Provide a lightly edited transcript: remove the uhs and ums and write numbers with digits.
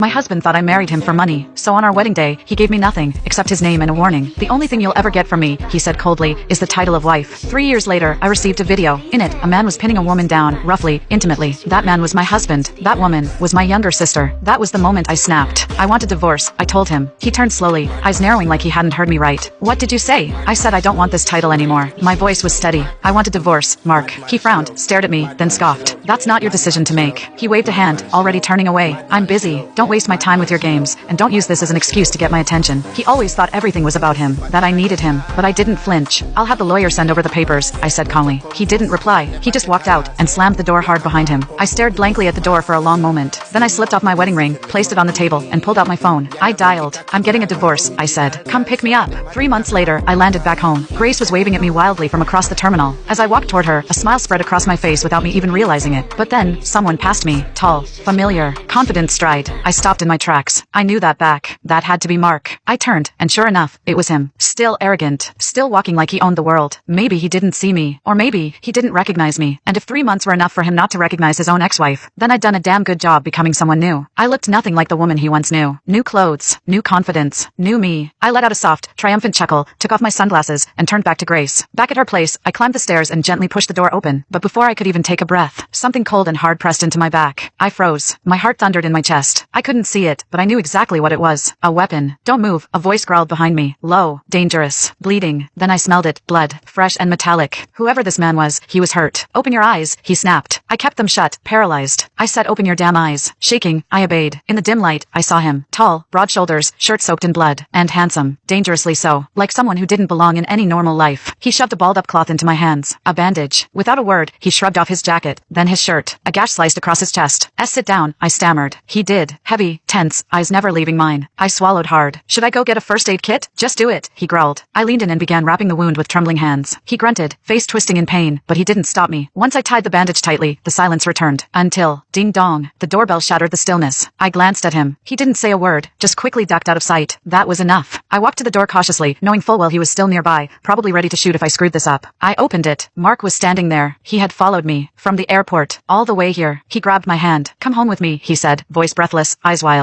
My husband thought I married him for money, so on our wedding day, he gave me nothing, except his name and a warning. The only thing you'll ever get from me, he said coldly, is the title of wife. 3 years later, I received a video. In it, a man was pinning a woman down, roughly, intimately. That man was my husband. That woman was my younger sister. That was the moment I snapped. I want a divorce, I told him. He turned slowly, eyes narrowing like he hadn't heard me right. What did you say? I said I don't want this title anymore. My voice was steady. I want a divorce, Mark. He frowned, stared at me, then scoffed. That's not your decision to make. He waved a hand, already turning away. I'm busy. Don't waste my time with your games, and don't use this as an excuse to get my attention. He always thought everything was about him, that I needed him, but I didn't flinch. I'll have the lawyer send over the papers, I said calmly. He didn't reply. He just walked out and slammed the door hard behind him. I stared blankly at the door for a long moment. Then I slipped off my wedding ring, placed it on the table, and pulled out my phone. I dialed. I'm getting a divorce, I said. Come pick me up. 3 months later, I landed back home. Grace was waving at me wildly from across the terminal. As I walked toward her, a smile spread across my face without me even realizing it. But then, someone passed me. Tall, familiar, confident stride. I stopped in my tracks. I knew that back. That had to be Mark. I turned, and sure enough, it was him. Still arrogant. Still walking like he owned the world. Maybe he didn't see me. Or maybe he didn't recognize me. And if 3 months were enough for him not to recognize his own ex-wife, then I'd done a damn good job becoming someone new. I looked nothing like the woman he once knew. New clothes, new confidence, new me. I let out a soft, triumphant chuckle, took off my sunglasses, and turned back to Grace. Back at her place, I climbed the stairs and gently pushed the door open. But before I could even take a breath, something cold and hard pressed into my back. I froze. My heart thundered in my chest. I couldn't see it, but I knew exactly what it was. A weapon. Don't move, a voice growled behind me. Low, dangerous, bleeding. Then I smelled it. Blood. Fresh and metallic. Whoever this man was, he was hurt. Open your eyes, he snapped. I kept them shut, paralyzed. I said open your damn eyes. Shaking, I obeyed. In the dim light, I saw him. Tall, broad shoulders, shirt soaked in blood. And handsome. Dangerously so. Like someone who didn't belong in any normal life. He shoved a balled-up cloth into my hands. A bandage. Without a word, he shrugged off his jacket, then his shirt. A gash sliced across his chest. Sit down, I stammered. He did. Heavy, tense, eyes never leaving mine. I swallowed hard. Should I go get a first aid kit? Just do it, he growled. I leaned in and began wrapping the wound with trembling hands. He grunted, face twisting in pain, but he didn't stop me. Once I tied the bandage tightly, the silence returned. Until, ding dong, the doorbell shattered the stillness. I glanced at him. He didn't say a word, just quickly ducked out of sight. That was enough. I walked to the door cautiously, knowing full well he was still nearby, probably ready to shoot if I screwed this up. I opened it. Mark was standing there. He had followed me. From the airport. All the way here. He grabbed my hand. Come home with me, he said, voice breathless, eyes wild.